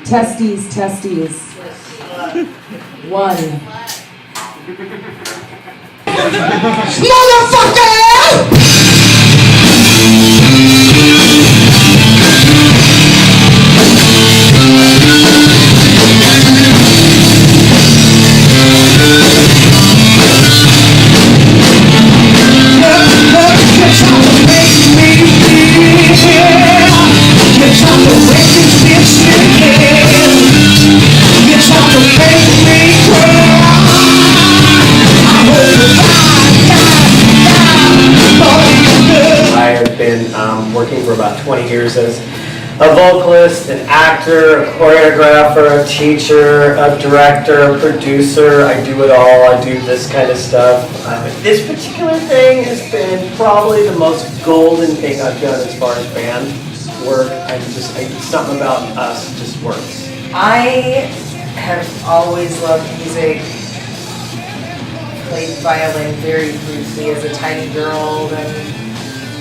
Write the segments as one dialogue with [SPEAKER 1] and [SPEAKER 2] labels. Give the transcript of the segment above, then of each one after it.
[SPEAKER 1] Testes, testes. One. Motherfucker!
[SPEAKER 2] Working for about 20 years as a vocalist, an actor, a choreographer, a teacher, a director, a producer. I do it all. I do this kind of stuff. This particular thing has been probably the most golden thing I've done as far as band work. Something about us just works.
[SPEAKER 3] I have always loved music. Played violin very briefly as a tiny girl, then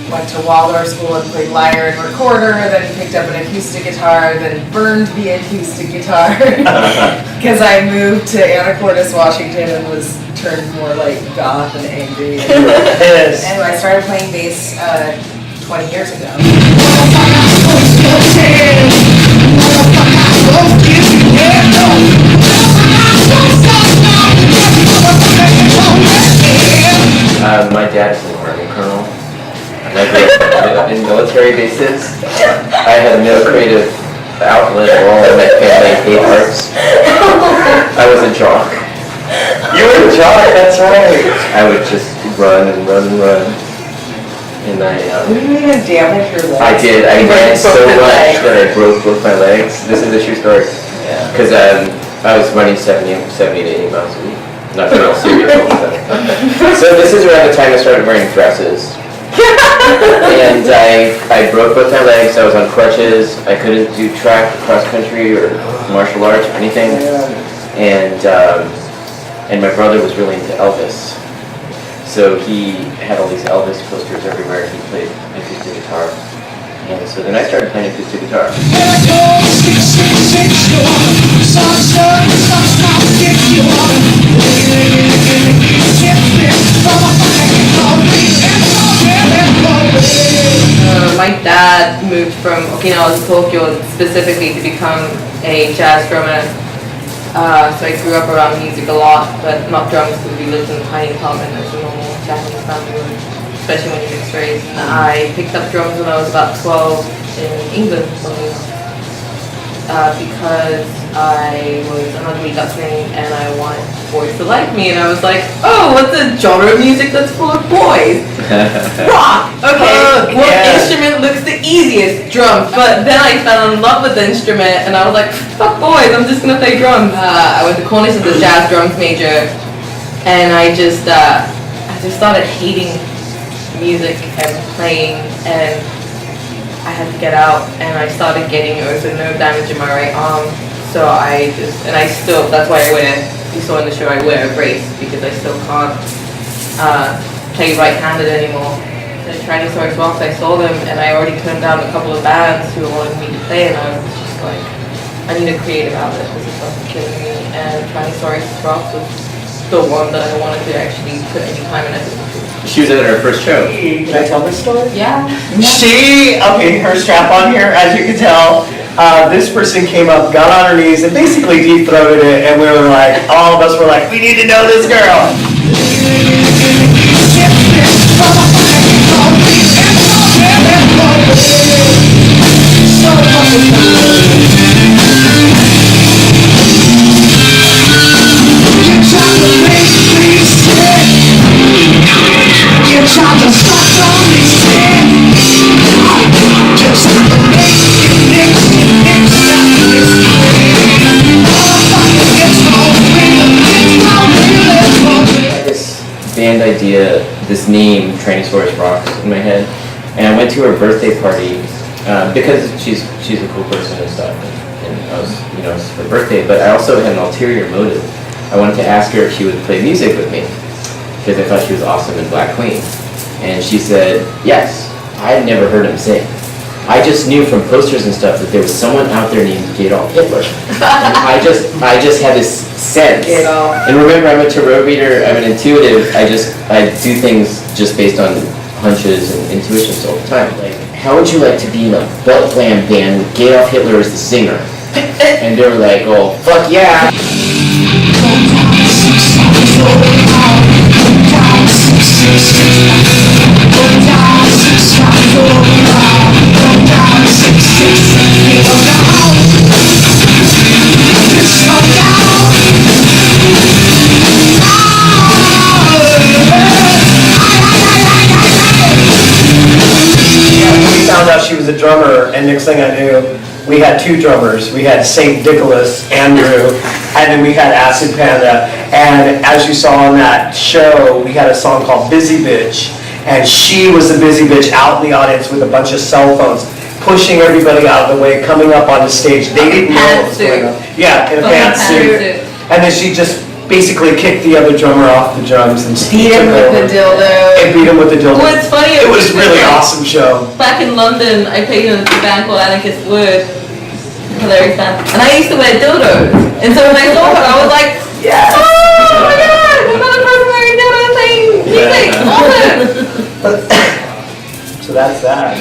[SPEAKER 3] went to Waldorf school and played lyre and recorder, then picked up an acoustic guitar, then burned the acoustic guitar because I moved to Anacortes, Washington, and was turned more like goth and angry. And I started playing bass 20 years ago.
[SPEAKER 4] My dad's an Army colonel. I grew up in military bases. I had no creative outlet or all of my family hate arts. I was a jock.
[SPEAKER 2] You were a jock, that's right.
[SPEAKER 4] I would just run and run and run. And
[SPEAKER 3] You didn't even damage your legs.
[SPEAKER 4] I did. I ran so much that I broke both my legs. This is a true story. Because I was running 70 to 80 miles a week. Not being all serious all the time. So this is around the time I started wearing dresses. And I broke both my legs. I was on crutches. I couldn't do track, cross country, or martial arts or anything. And my brother was really into Elvis, so he had all these Elvis posters everywhere. He played acoustic guitar, and so then I started playing acoustic guitar.
[SPEAKER 5] My dad moved from Okinawa to Tokyo specifically to become a jazz drummer. So I grew up around music a lot, but not drums because we lived in a tiny apartment as a normal Japanese family would, especially when you're mixed race. I picked up drums when I was about 12 in England, because I was an ugly duckling and I wanted boys to like me, and I was like, oh, what's a genre of music that's full of boys? Rock! Okay, what instrument looks the easiest? Drums. But then I fell in love with the instrument and I was like, fuck boys, I'm just gonna play drums. I went to Cornish as a jazz drums major, and I just started hating music and playing, and I had to get out, and I started getting also nerve damage in my right arm. So that's why you saw in the show I wear a brace, because I still can't play right-handed anymore. So Trannysaurus Rox, I saw them, and I already turned down a couple of bands who wanted me to play, and I was just like, I need a creative outlet, this is fucking killing me. And Trannysaurus Rox was the one that I wanted to actually put any time and effort into.
[SPEAKER 4] She was at her first show.
[SPEAKER 2] Can I tell this story?
[SPEAKER 5] Yeah.
[SPEAKER 2] Her strap on here, as you can tell, this person came up, got on her knees, and basically deep-throated it, and we were like, all of us were like, we need to know this girl.
[SPEAKER 4] Band idea, this name, Trannysaurus Rox, in my head, and I went to her birthday party because she's a cool person and stuff, and I was, it's her birthday, but I also had an ulterior motive. I wanted to ask her if she would play music with me, because I thought she was awesome in Black Queen, and she said yes. I had never heard him sing, I just knew from posters and stuff that there was someone out there named Adolf Hitler. And I just had this sense. And remember, I'm a tarot reader, I'm an intuitive, I do things just based on hunches and intuitions all the time. Like, how would you like to be in a butt-glam band with Adolf Hitler as the singer? And they were like, oh, fuck yeah.
[SPEAKER 2] We found out she was a drummer, and next thing I knew, we had two drummers. We had St. Nicholas, Andrew, and then we had Acid Panda. And as you saw on that show, we had a song called Busy Bitch, and she was the busy bitch out in the audience with a bunch of cell phones, pushing everybody out of the way, coming up on the stage. They didn't know what was going on. Yeah, in a pantsuit. And then she just basically kicked the other drummer off the drums and
[SPEAKER 3] Beat him with the dildo.
[SPEAKER 2] And beat him with the dildo.
[SPEAKER 5] Well, it's funny.
[SPEAKER 2] It was really awesome show.
[SPEAKER 5] Back in London, I played in a band called Anarchist Wood. Hilarious band. And I used to wear dildos. And so when I saw her, I was like,
[SPEAKER 2] Yes.
[SPEAKER 5] oh my god, another person wearing dildo playing music. Awesome.
[SPEAKER 2] So that's that.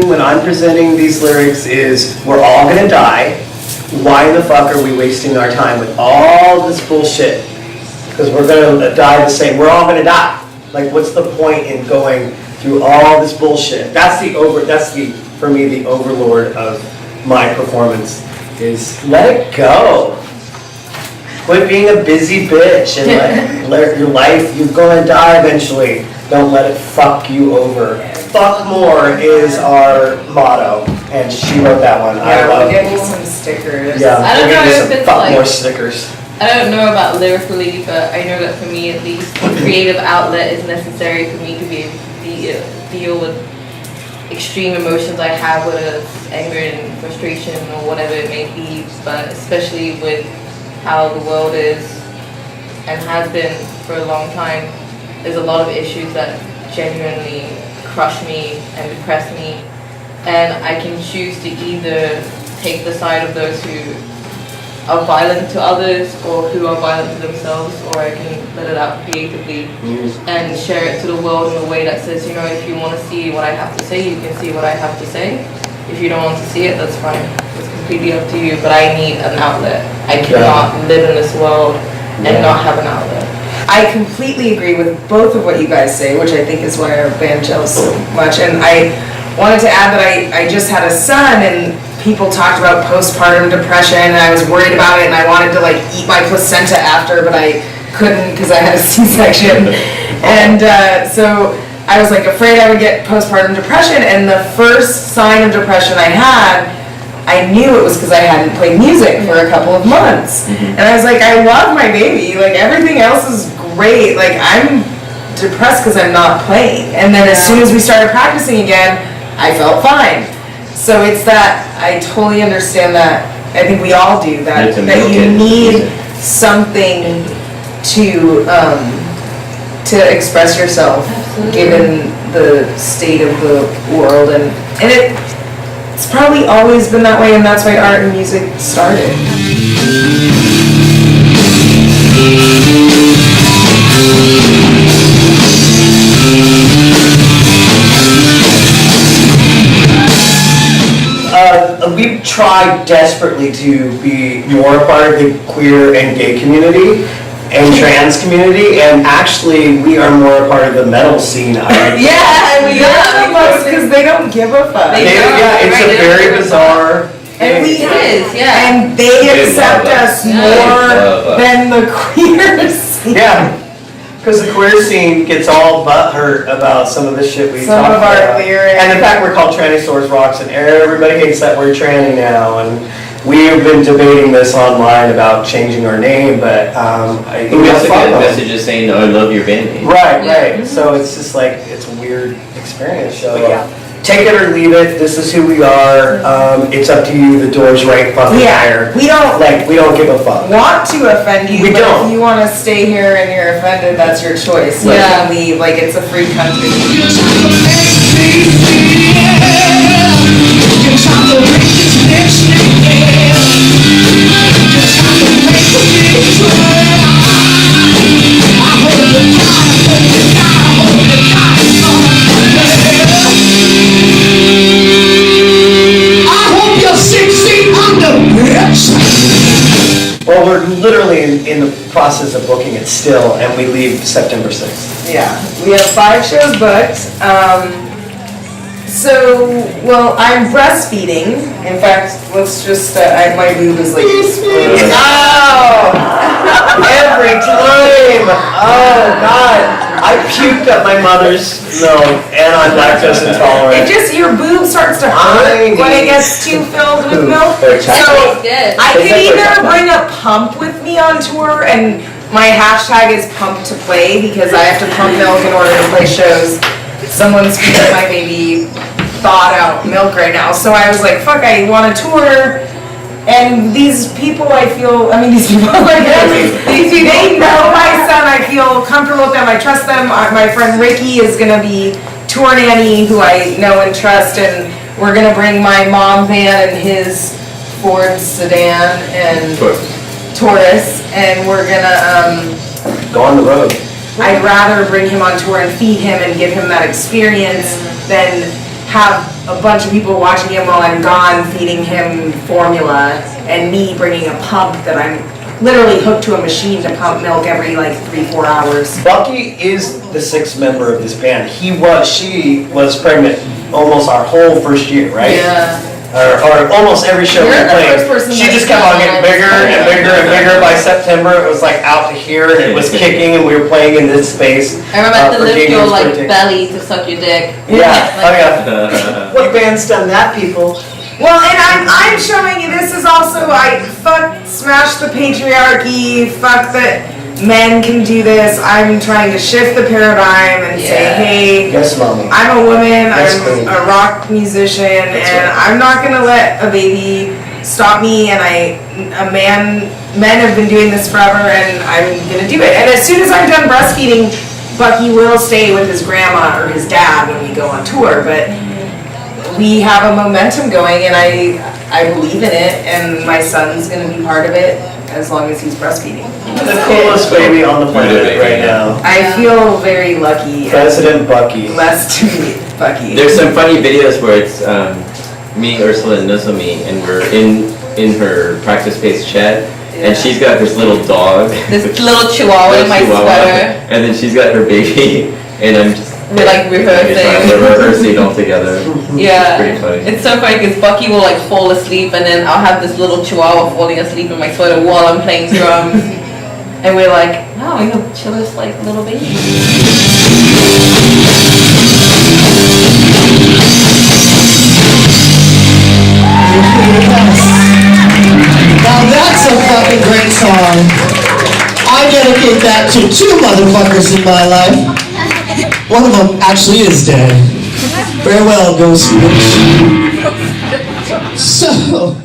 [SPEAKER 2] When I'm presenting these lyrics is, we're all gonna die. Why the fuck are we wasting our time with all this bullshit? Because we're gonna die the same. We're all gonna die. Like, what's the point in going through all this bullshit? That's for me, the overlord of my performance is let it go. Quit being a busy bitch and let your life, you're gonna die eventually. Don't let it fuck you over. Fuck more is our motto, and she wrote that one. I
[SPEAKER 3] Yeah,
[SPEAKER 2] love
[SPEAKER 3] we'll
[SPEAKER 2] it.
[SPEAKER 3] get you some stickers.
[SPEAKER 2] Yeah,
[SPEAKER 5] I don't
[SPEAKER 2] we'll
[SPEAKER 5] know
[SPEAKER 2] get you
[SPEAKER 5] if
[SPEAKER 2] some
[SPEAKER 5] it's
[SPEAKER 2] fuck
[SPEAKER 5] like-
[SPEAKER 2] more stickers.
[SPEAKER 5] I don't know about lyrically, but I know that for me at least, a creative outlet is necessary for me to be able to deal with extreme emotions I have, whether it's anger and frustration or whatever it may be, but especially with how the world is and has been for a long time, there's a lot of issues that genuinely crush me and depress me, and I can choose to either take the side of those who are violent to others or who are violent to themselves, or I can let it out creatively and share it to the world in a way that says, you know, if you want to see what I have to say, you can see what I have to say. If you don't want to see it, that's fine. It's completely up to you, but I need an outlet. I cannot live in this world and not have an outlet.
[SPEAKER 3] I completely agree with both of what you guys say, which I think is why our band gels so much. And I wanted to add that I just had a son, and people talked about postpartum depression, and I was worried about it, and I wanted to like eat my placenta after, but I couldn't because I had a C-section. And so I was like afraid I would get postpartum depression, and the first sign of depression I had, I knew it was because I hadn't played music for a couple of months. And I was like, I love my baby, like everything else is great, like I'm depressed because I'm not playing. And then as soon as we started practicing again, I felt fine. So it's that, I totally understand that, I think we all do that, that you need something to express yourself. Absolutely. Given the state of the world, and it's probably always been that way, and that's why art and music started.
[SPEAKER 2] We've tried desperately to be more a part of the queer and gay community and trans community, and actually we are more a part of the metal scene.
[SPEAKER 5] Yeah, we are.
[SPEAKER 3] Because they don't give a fuck.
[SPEAKER 2] It's a very bizarre.
[SPEAKER 3] And and they accept us more than the queer scene.
[SPEAKER 2] Yeah. Because the queer scene gets all butthurt about some of the shit we talk about.
[SPEAKER 3] Some of our lyrics.
[SPEAKER 2] And the fact we're called Trannysaurus Rox, and everybody hates that we're tranny now, and We have been debating this online about changing our name, but
[SPEAKER 4] But we also get messages saying, "Oh, I love your band name."
[SPEAKER 2] Right. So it's just like, it's a weird experience. So take it or leave it. This is who we are. It's up to you. The door's right fucking there.
[SPEAKER 3] We don't
[SPEAKER 2] We don't give a fuck.
[SPEAKER 3] want to offend you,
[SPEAKER 2] We
[SPEAKER 3] but
[SPEAKER 2] don't.
[SPEAKER 3] if you want to stay here and you're offended, that's your choice. You can leave. Like, it's a free country.
[SPEAKER 2] Well, we're literally in the process of booking it still, and we leave September 6th.
[SPEAKER 3] Yeah, we have 5 shows booked. I'm breastfeeding. In fact, let's just, my boob is like exploding.
[SPEAKER 2] Oh! Every time! Oh, God! I puked up my mother's milk, and I'm lactose intolerant.
[SPEAKER 3] Your boob starts to hurt when it gets too filled with milk. So I could either bring a pump with me on tour, and my hashtag is pump to play because I have to pump milk in order to play shows. Someone's feeding my baby thawed out milk right now. So I was like, fuck, I want to tour. And these people, they know my son, I feel comfortable with them, I trust them. My friend Ricky is gonna be tour nanny, who I know and trust, and we're gonna bring my mom van and his Ford sedan and Taurus, and we're gonna,
[SPEAKER 2] Go on the road.
[SPEAKER 3] I'd rather bring him on tour and feed him and give him that experience than have a bunch of people watching him while I'm gone feeding him formula and me bringing a pump that I'm literally hooked to a machine to pump milk every 3-4 hours.
[SPEAKER 2] Bucky is the 6th member of this band. She was pregnant almost our whole first year, right?
[SPEAKER 3] Yeah.
[SPEAKER 2] Or almost every show we
[SPEAKER 3] You're the
[SPEAKER 2] played.
[SPEAKER 3] first person
[SPEAKER 2] She
[SPEAKER 3] that's
[SPEAKER 2] just kept on getting
[SPEAKER 3] done
[SPEAKER 2] bigger and bigger and bigger. By September, it was out to here, and it was kicking, and we were playing in this space.
[SPEAKER 5] I remember the
[SPEAKER 2] for
[SPEAKER 5] lift your
[SPEAKER 2] Daniel's birthday.
[SPEAKER 5] belly to suck your dick.
[SPEAKER 2] Yeah. Oh yeah. What band's done that, people?
[SPEAKER 3] Well, and I'm showing you, this is also, smash the patriarchy, fuck that men can do this. I'm trying to shift the paradigm and say, hey,
[SPEAKER 2] Yes, mommy.
[SPEAKER 3] I'm a woman,
[SPEAKER 2] Yes,
[SPEAKER 3] I'm
[SPEAKER 2] queen.
[SPEAKER 3] a rock musician, and I'm not gonna let a baby stop me, and men have been doing this forever, and I'm gonna do it. And as soon as I'm done breastfeeding, Bucky will stay with his grandma or his dad when we go on tour, but we have a momentum going, and I believe in it, and my son's gonna be part of it as long as he's breastfeeding.
[SPEAKER 2] The coolest baby on the planet right now.
[SPEAKER 3] I feel very lucky.
[SPEAKER 2] President Bucky.
[SPEAKER 3] Blessed to meet Bucky.
[SPEAKER 4] There's some funny videos where it's me, Ursula, and Nozomi, and we're in her practice space chat, and she's got this little dog.
[SPEAKER 5] This little chihuahua in my sweater.
[SPEAKER 4] And then she's got her baby, and I'm just...
[SPEAKER 5] We're rehearsing.
[SPEAKER 4] We're rehearsing all together.
[SPEAKER 5] Yeah.
[SPEAKER 4] It's pretty funny.
[SPEAKER 5] It's so funny because Bucky will fall asleep, and then I'll have this little chihuahua falling asleep in my sweater while I'm playing drums. And we're like, wow, you're chill as a little baby.
[SPEAKER 6] Now that's a fucking great song. I dedicate that to 2 motherfuckers in my life. One of them actually is dead. Farewell, Ghost Witch. So...